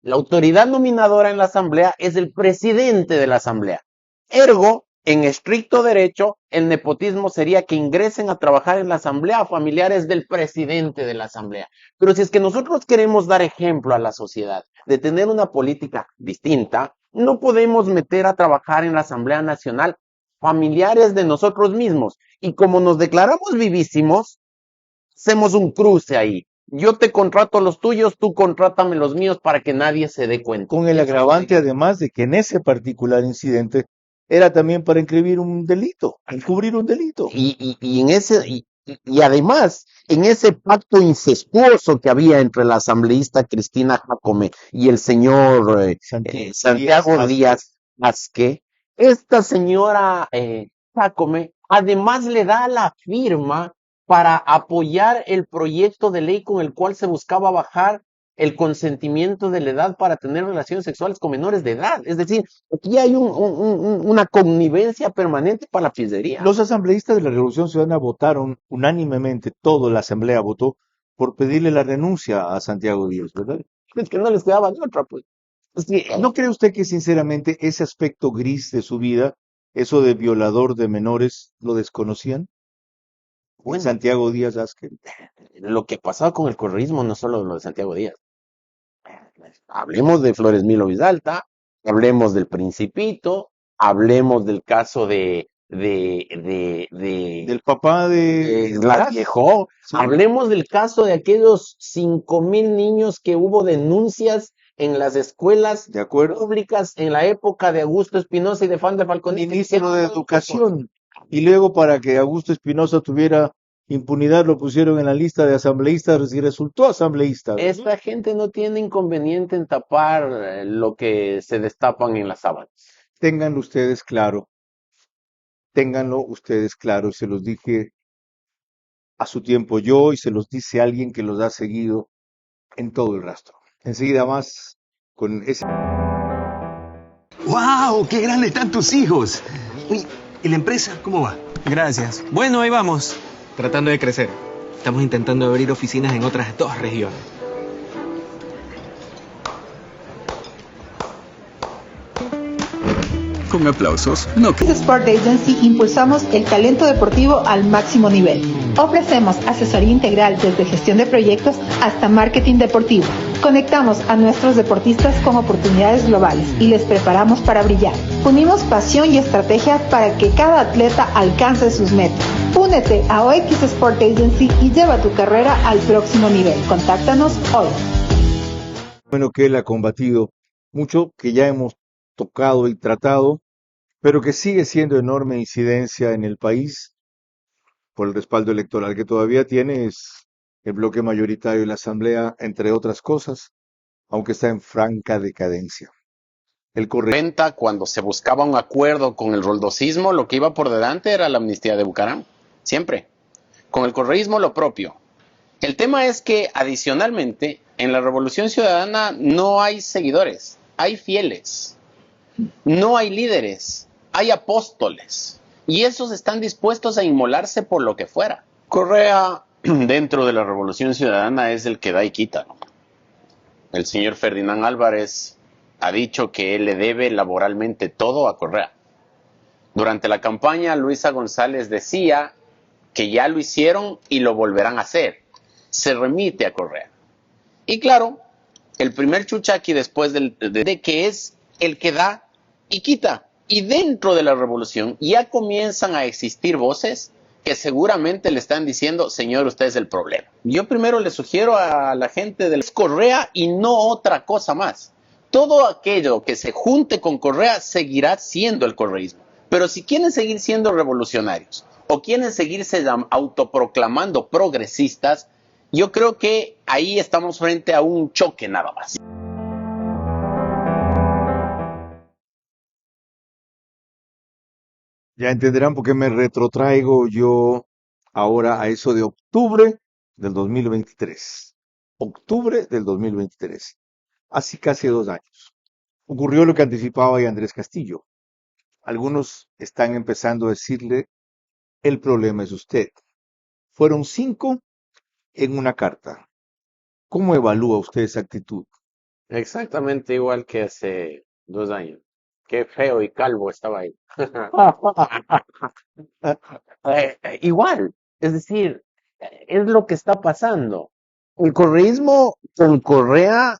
La autoridad nominadora en la asamblea es el presidente de la asamblea. Ergo, en estricto derecho, el nepotismo sería que ingresen a trabajar en la asamblea familiares del presidente de la asamblea. Pero si es que nosotros queremos dar ejemplo a la sociedad de tener una política distinta, no podemos meter a trabajar en la Asamblea Nacional familiares de nosotros mismos. Y como nos declaramos vivísimos, hacemos un cruce ahí. Yo te contrato los tuyos, tú contrátame los míos para que nadie se dé cuenta. Con el agravante además de que en ese particular incidente era también para encubrir un delito. Y además, en ese pacto incestuoso que había entre la asambleísta Cristina Jacome y el señor Santiago Díaz Vázquez, esta señora Jacome además le da la firma para apoyar el proyecto de ley con el cual se buscaba bajar el consentimiento de la edad para tener relaciones sexuales con menores de edad. Es decir, aquí hay una connivencia permanente para la pizzería. Los asambleístas de la Revolución Ciudadana votaron unánimemente, toda la asamblea votó por pedirle la renuncia a Santiago Díaz, ¿verdad? Es que no les quedaba de otra, pues. Es que, ¿no cree usted que sinceramente ese aspecto gris de su vida, eso de violador de menores, lo desconocían? Bueno, Santiago Díaz Vázquez. Lo que pasaba con el correísmo no solo lo de Santiago Díaz. Hablemos de Flores Milo Villalta, hablemos del Principito, hablemos del caso del papá de Viejo, sí. Hablemos del caso de aquellos 5,000 niños que hubo denuncias en las escuelas públicas en la época de Augusto Espinosa y de Juan de Falcón. Ministro de Educación. Y luego, para que Augusto Espinosa tuviera impunidad, lo pusieron en la lista de asambleístas y resultó asambleísta. Esta gente no tiene inconveniente en tapar lo que se destapan en las sábanas. Ténganlo ustedes claro, y se los dije a su tiempo yo y se los dice alguien que los ha seguido en todo el rastro. Enseguida más con ese... ¡Wow! ¡Qué grandes están tus hijos! Uy, ¿y la empresa cómo va? Gracias. Bueno, ahí vamos. Tratando de crecer. Estamos intentando abrir oficinas en otras 2 regiones. Con aplausos, no que... Sport Agency impulsamos el talento deportivo al máximo nivel. Ofrecemos asesoría integral desde gestión de proyectos hasta marketing deportivo. Conectamos a nuestros deportistas con oportunidades globales y les preparamos para brillar. Unimos pasión y estrategia para que cada atleta alcance sus metas. Únete a OX Sport Agency y lleva tu carrera al próximo nivel. Contáctanos hoy. Bueno, que él ha combatido mucho, que ya hemos tocado y tratado, pero que sigue siendo enorme incidencia en el país por el respaldo electoral que todavía tiene, es el bloque mayoritario de la Asamblea, entre otras cosas, aunque está en franca decadencia. El cuando se buscaba un acuerdo con el roldocismo, lo que iba por delante era la amnistía de Bucaram, siempre. Con el correísmo lo propio. El tema es que, adicionalmente, en la Revolución Ciudadana no hay seguidores, hay fieles. No hay líderes, hay apóstoles. Y esos están dispuestos a inmolarse por lo que fuera. Correa, dentro de la Revolución Ciudadana, es el que da y quita, ¿no? El señor Ferdinand Álvarez ha dicho que él le debe laboralmente todo a Correa. Durante la campaña, Luisa González decía que ya lo hicieron y lo volverán a hacer. Se remite a Correa. Y claro, el primer chuchaqui después de que es el que da y quita. Y dentro de la revolución ya comienzan a existir voces que seguramente le están diciendo, señor, usted es el problema. Yo primero le sugiero a la gente del Correa y no otra cosa más. Todo aquello que se junte con Correa seguirá siendo el correísmo. Pero si quieren seguir siendo revolucionarios o quieren seguirse autoproclamando progresistas, yo creo que ahí estamos frente a un choque nada más. Ya entenderán por qué me retrotraigo yo ahora a eso de octubre del 2023. Octubre del 2023. Hace casi 2 años. Ocurrió lo que anticipaba ya Andrés Castillo. Algunos están empezando a decirle, el problema es usted. Fueron 5 en una carta. ¿Cómo evalúa usted esa actitud? Exactamente igual que hace 2 años. Qué feo y calvo estaba ahí. Igual, es decir, es lo que está pasando. El correísmo con Correa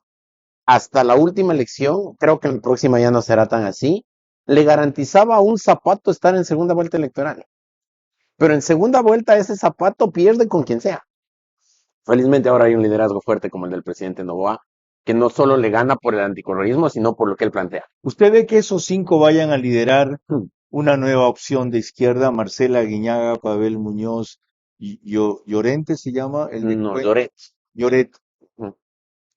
hasta la última elección, creo que la próxima ya no será tan así, le garantizaba a un zapato estar en segunda vuelta electoral. Pero en segunda vuelta ese zapato pierde con quien sea. Felizmente ahora hay un liderazgo fuerte como el del presidente Noboa, que no solo le gana por el anticorreísmo, sino por lo que él plantea. ¿Usted ve que esos 5 vayan a liderar una nueva opción de izquierda? Marcela Guiñaga, Pavel Muñoz, Llorente se llama, el de No, Lloret. Lloret, Mm.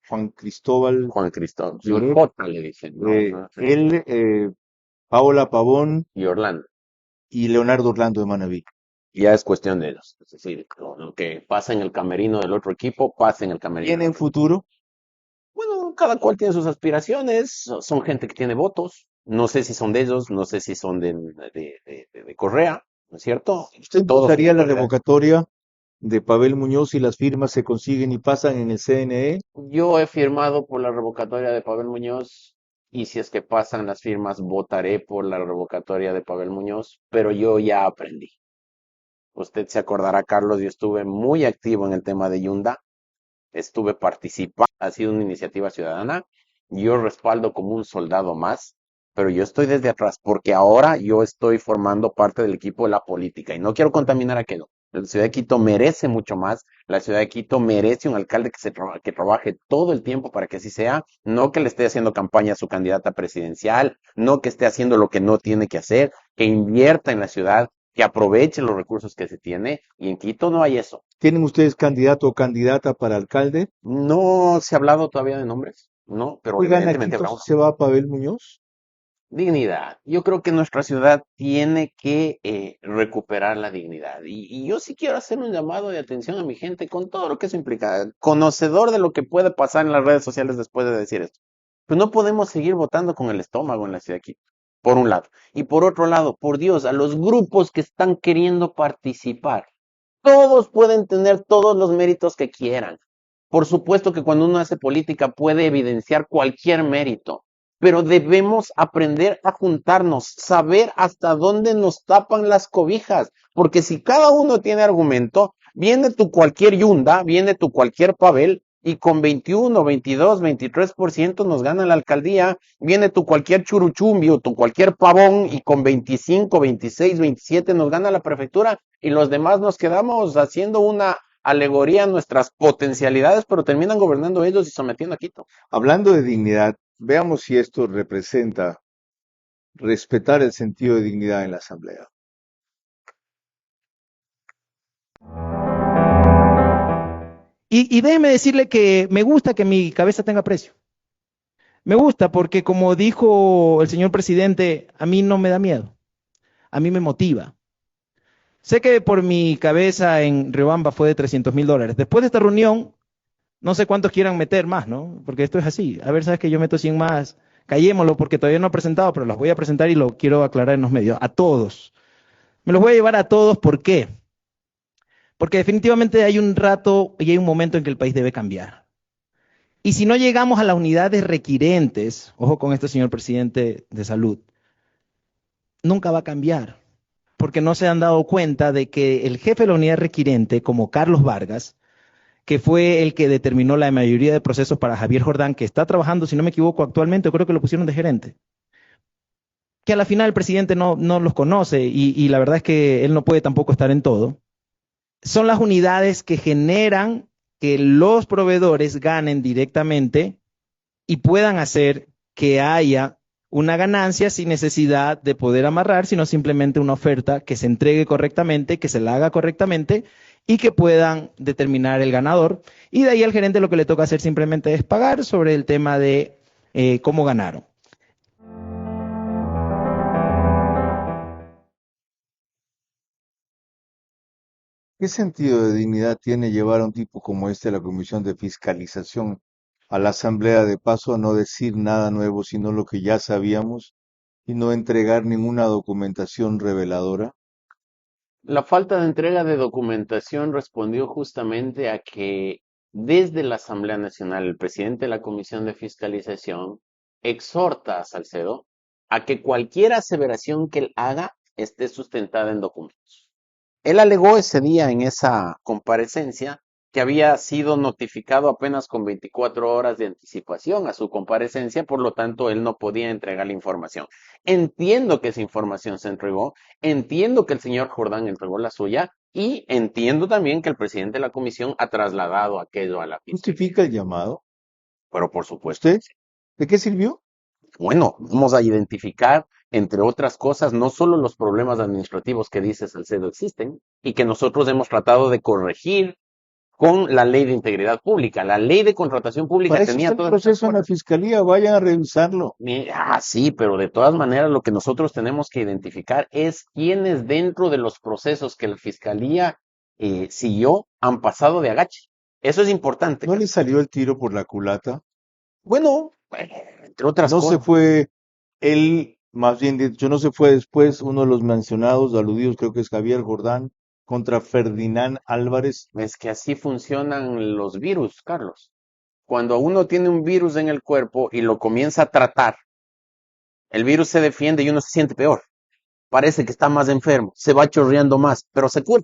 Juan Cristóbal Juan Cristóbal. Lloret, J le dicen, ¿no? No sé. él, Paola Pavón Y Orlando. y Leonardo Orlando de Manaví. Ya es cuestión de ellos. Es decir, lo que pasa en el camerino del otro equipo, pasa en el camerino. ¿Tienen futuro? Bueno, cada cual tiene sus aspiraciones, son gente que tiene votos. No sé si son de ellos, no sé si son de Correa, ¿no es cierto? ¿Usted Todos impulsaría son la Correa. revocatoria de Pavel Muñoz si las firmas se consiguen y pasan en el CNE? Yo he firmado por la revocatoria de Pavel Muñoz y si es que pasan las firmas, votaré por la revocatoria de Pavel Muñoz, pero yo ya aprendí. Usted se acordará, Carlos, yo estuve muy activo en el tema de Yunda, estuve participando, ha sido una iniciativa ciudadana, yo respaldo como un soldado más, pero yo estoy desde atrás, porque ahora yo estoy formando parte del equipo de la política y no quiero contaminar aquello. La ciudad de Quito merece mucho más, la ciudad de Quito merece un alcalde que trabaje todo el tiempo para que así sea, no que le esté haciendo campaña a su candidata presidencial, no que esté haciendo lo que no tiene que hacer, que invierta en la ciudad, que aproveche los recursos que se tiene, y en Quito no hay eso. ¿Tienen ustedes candidato o candidata para alcalde? No se ha hablado todavía de nombres, no, pero ¿Hoy gana evidentemente Quito habrá uno. si se va Pavel Muñoz? Dignidad. Yo creo que nuestra ciudad tiene que recuperar la dignidad. Y yo sí quiero hacer un llamado de atención a mi gente con todo lo que eso implica. Conocedor de lo que puede pasar en las redes sociales después de decir esto. Pues no podemos seguir votando con el estómago en la ciudad de Quito, por un lado. Y por otro lado, por Dios, a los grupos que están queriendo participar. Todos pueden tener todos los méritos que quieran. Por supuesto que cuando uno hace política puede evidenciar cualquier mérito, pero debemos aprender a juntarnos, saber hasta dónde nos tapan las cobijas, porque si cada uno tiene argumento, viene tu cualquier Yunda, viene tu cualquier Pavel, y con 21, 22, 23% nos gana la alcaldía, viene tu cualquier Churuchumbi o tu cualquier Pavón, y con 25, 26, 27 nos gana la prefectura, y los demás nos quedamos haciendo una alegoría a nuestras potencialidades, pero terminan gobernando ellos y sometiendo a Quito. Hablando de dignidad, veamos si esto representa respetar el sentido de dignidad en la Asamblea. Y déjeme decirle que me gusta que mi cabeza tenga precio. Me gusta porque, como dijo el señor presidente, a mí no me da miedo, a mí me motiva. Sé que por mi cabeza en Riobamba fue de $300,000. Después de esta reunión, no sé cuántos quieran meter más, ¿no? Porque esto es así. A ver, sabes que yo meto 100 más, callémoslo porque todavía no he presentado, pero los voy a presentar y lo quiero aclarar en los medios. A todos. Me los voy a llevar a todos, ¿por qué? Porque definitivamente hay un rato y hay un momento en que el país debe cambiar. Y si no llegamos a las unidades requirentes, ojo con esto, señor presidente de salud, nunca va a cambiar. Porque no se han dado cuenta de que el jefe de la unidad requirente, como Carlos Vargas, que fue el que determinó la mayoría de procesos para Javier Jordán, que está trabajando, si no me equivoco, actualmente, creo que lo pusieron de gerente, que a la final el presidente no los conoce y la verdad es que él no puede tampoco estar en todo. Son las unidades que generan que los proveedores ganen directamente y puedan hacer que haya una ganancia sin necesidad de poder amarrar, sino simplemente una oferta que se entregue correctamente, que se la haga correctamente y que puedan determinar el ganador. Y de ahí al gerente lo que le toca hacer simplemente es pagar sobre el tema de cómo ganaron. ¿Qué sentido de dignidad tiene llevar a un tipo como este a la Comisión de Fiscalización a la Asamblea de paso a no decir nada nuevo, sino lo que ya sabíamos y no entregar ninguna documentación reveladora? La falta de entrega de documentación respondió justamente a que desde la Asamblea Nacional, el presidente de la Comisión de Fiscalización exhorta a Salcedo a que cualquier aseveración que él haga esté sustentada en documentos. Él alegó ese día en esa comparecencia que había sido notificado apenas con 24 horas de anticipación a su comparecencia, por lo tanto él no podía entregar la información. Entiendo que esa información se entregó, entiendo que el señor Jordán entregó la suya y entiendo también que el presidente de la comisión ha trasladado aquello a la fiscalía. ¿Justifica el llamado? Pero por supuesto. ¿Usted? ¿De qué sirvió? Bueno, vamos a identificar, entre otras cosas, no solo los problemas administrativos que dice Salcedo existen y que nosotros hemos tratado de corregir con la ley de integridad pública. La ley de contratación pública Para eso tenía está el todo proceso en la fiscalía, vayan a revisarlo. Sí, pero de todas maneras lo que nosotros tenemos que identificar es quiénes dentro de los procesos que la fiscalía siguió han pasado de agache. Eso es importante. ¿No le salió el tiro por la culata? Bueno, entre otras No cosas. se fue él, más bien dicho, no se fue después uno de los mencionados, aludidos, creo que es Javier Jordán, contra Ferdinand Álvarez. Es que así funcionan los virus, Carlos. Cuando uno tiene un virus en el cuerpo y lo comienza a tratar, el virus se defiende y uno se siente peor. Parece que está más enfermo, se va chorreando más, pero se cura.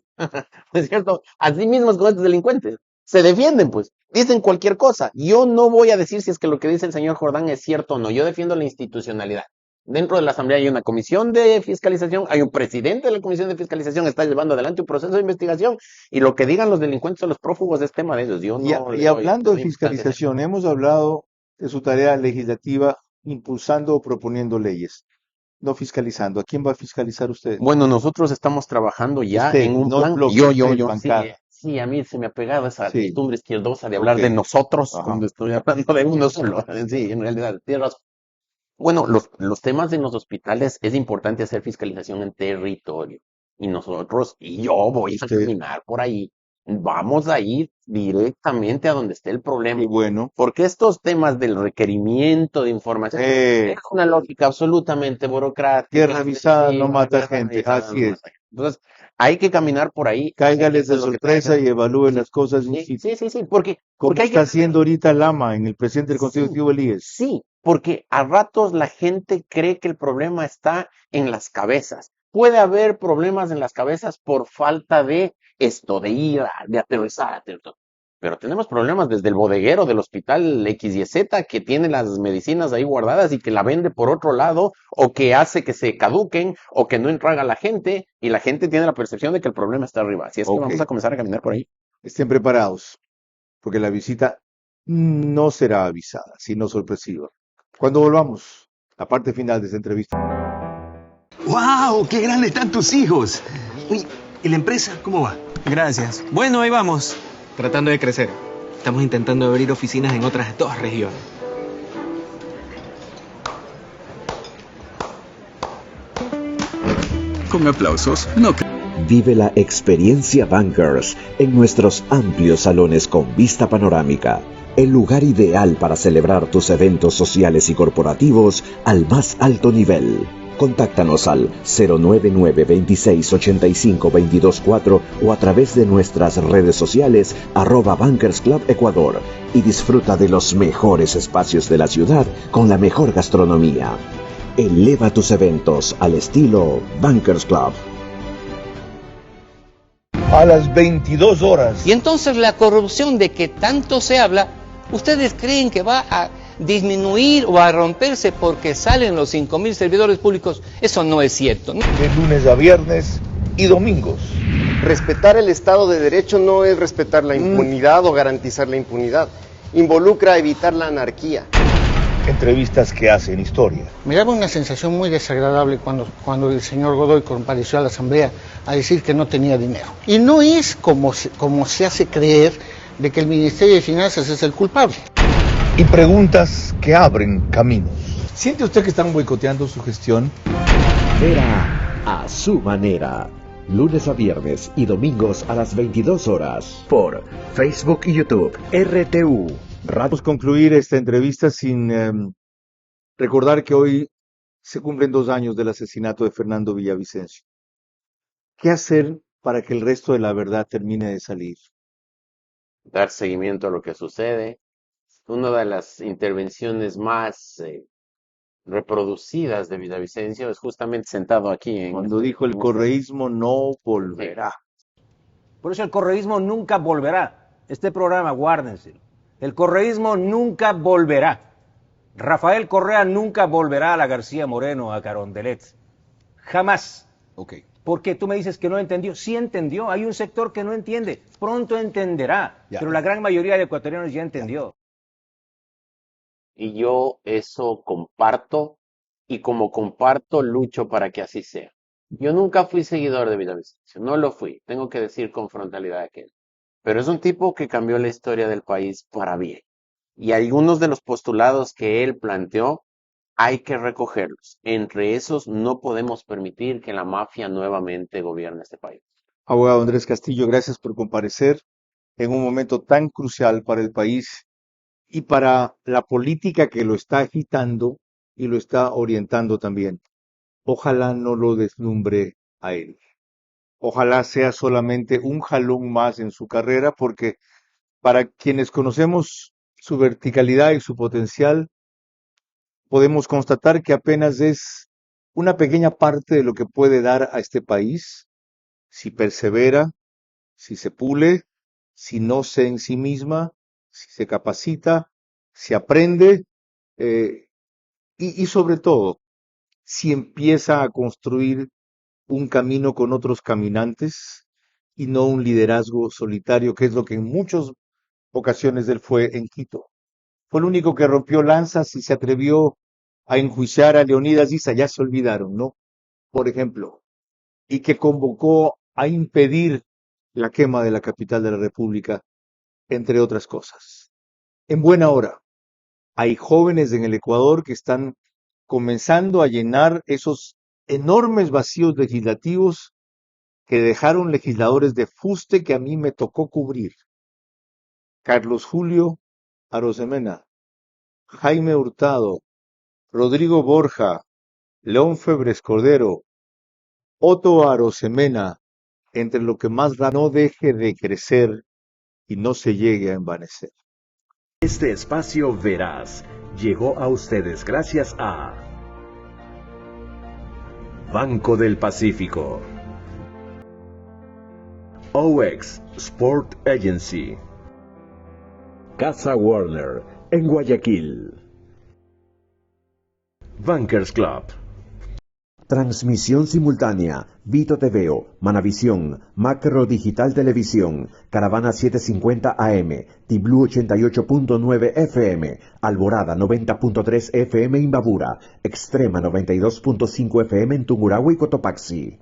¿Es cierto? Así mismo es con estos delincuentes. Se defienden, pues. Dicen cualquier cosa. Yo no voy a decir si es que lo que dice el señor Jordán es cierto o no. Yo defiendo la institucionalidad. Dentro de la Asamblea hay una comisión de fiscalización, hay un presidente de la comisión de fiscalización, está llevando adelante un proceso de investigación, y lo que digan los delincuentes o los prófugos es tema de ellos. Yo no Y hablando de fiscalización, hemos hablado de su tarea legislativa impulsando o proponiendo leyes, no fiscalizando. ¿A quién va a fiscalizar usted? Bueno, nosotros estamos trabajando ya Usted, en un no el plan. bloque, Yo, el sí, bancada. sí, a mí se me ha pegado esa Sí. costumbre izquierdosa de hablar Ok. de nosotros Ajá. cuando estoy hablando de uno solo. Sí, en realidad, tienes razón. Bueno, los temas en los hospitales es importante hacer fiscalización en territorio. Y nosotros, y yo voy a caminar por ahí, vamos a ir directamente a donde esté el problema. Y bueno, Porque estos temas del requerimiento de información es una lógica absolutamente burocrática. guerra avisada no flexible, mata guerra gente, avisada así no es. mata gente. Entonces, hay que caminar por ahí. Cáigales de Eso es lo que sorpresa tenemos. y evalúen las cosas in situ. Sí, porque Como hay está que... haciendo ahorita Lama en el presidente del Consejo Ejecutivo del IES. Sí, porque a ratos la gente cree que el problema está en las cabezas. Puede haber problemas en las cabezas por falta de esto, de ir, de aterrizar. Pero tenemos problemas desde el bodeguero del hospital XYZ que tiene las medicinas ahí guardadas y que la vende por otro lado, o que hace que se caduquen, o que no entraga la gente, y la gente tiene la percepción de que el problema está arriba. Así es que Ok. vamos a comenzar a caminar por ahí. Estén preparados, porque la visita no será avisada, sino sorpresiva. Cuando volvamos, la parte final de esta entrevista. ¡Wow! ¡Qué grandes están tus hijos! Uy, ¿y la empresa cómo va? Gracias. Bueno, ahí vamos. Tratando de crecer. Estamos intentando abrir oficinas en otras 2 regiones. Con aplausos, no. Vive la experiencia Bankers en nuestros amplios salones con vista panorámica. El lugar ideal para celebrar tus eventos sociales y corporativos al más alto nivel. Contáctanos al 099 26 85 224 o a través de nuestras redes sociales @Bankers Club Ecuador y disfruta de los mejores espacios de la ciudad con la mejor gastronomía. Eleva tus eventos al estilo Bankers Club. A las 22 horas. Y entonces la corrupción de que tanto se habla, ¿ustedes creen que va a disminuir o a romperse porque salen los 5.000 servidores públicos? Eso no es cierto, ¿no? De lunes a viernes y domingos. Respetar el Estado de Derecho no es respetar la impunidad o garantizar la impunidad. Involucra evitar la anarquía. Entrevistas que hacen historia. Me daba una sensación muy desagradable cuando el señor Godoy compareció a la Asamblea a decir que no tenía dinero. Y no es como se hace creer de que el Ministerio de Finanzas es el culpable. Y preguntas que abren caminos. ¿Siente usted que están boicoteando su gestión? Vera a su manera. Lunes a viernes y domingos a las 22 horas. Por Facebook y YouTube. RTU. Vamos a concluir esta entrevista sin recordar que hoy se cumplen 2 años del asesinato de Fernando Villavicencio. ¿Qué hacer para que el resto de la verdad termine de salir? Dar seguimiento a lo que sucede. Una de las intervenciones más reproducidas de Villavicencio es justamente sentado aquí. Cuando dijo el correísmo no volverá. Por eso el correísmo nunca volverá. Este programa, guárdenselo. El correísmo nunca volverá. Rafael Correa nunca volverá a la García Moreno, a Carondelet. Jamás. Ok. Porque tú me dices que no entendió. Sí entendió. Hay un sector que no entiende. Pronto entenderá. Ya. Pero la gran mayoría de ecuatorianos ya entendió. Y yo eso comparto, y como comparto, lucho para que así sea. Yo nunca fui seguidor de Villavicencio, no lo fui, tengo que decir con frontalidad aquel. Pero es un tipo que cambió la historia del país para bien. Y algunos de los postulados que él planteó hay que recogerlos. Entre esos, no podemos permitir que la mafia nuevamente gobierne este país. Abogado Andrés Castillo, gracias por comparecer en un momento tan crucial para el país y para la política que lo está agitando y lo está orientando también. Ojalá no lo deslumbre a él. Ojalá sea solamente un jalón más en su carrera, porque para quienes conocemos su verticalidad y su potencial, podemos constatar que apenas es una pequeña parte de lo que puede dar a este país si persevera, si se pule, si no se ensimisma, si se capacita, si aprende y sobre todo, si empieza a construir un camino con otros caminantes y no un liderazgo solitario, que es lo que en muchas ocasiones él fue en Quito. Fue el único que rompió lanzas y se atrevió a enjuiciar a Leonidas Issa, ya se olvidaron, ¿no? Por ejemplo, y que convocó a impedir la quema de la capital de la República, entre otras cosas. En buena hora, hay jóvenes en el Ecuador que están comenzando a llenar esos enormes vacíos legislativos que dejaron legisladores de fuste que a mí me tocó cubrir. Carlos Julio Arosemena, Jaime Hurtado, Rodrigo Borja, León Febres Cordero, Otto Arosemena, entre lo que más no deje de crecer y no se llegue a envanecer. Este espacio Veraz llegó a ustedes gracias a Banco del Pacífico, OX Sport Agency, Casa Warner en Guayaquil, Bankers Club. Transmisión simultánea, Vito TVO, Manavisión, Macro Digital Televisión, Caravana 750 AM, Tiblu 88.9 FM, Alborada 90.3 FM Imbabura, Extrema 92.5 FM en Tungurahua y Cotopaxi.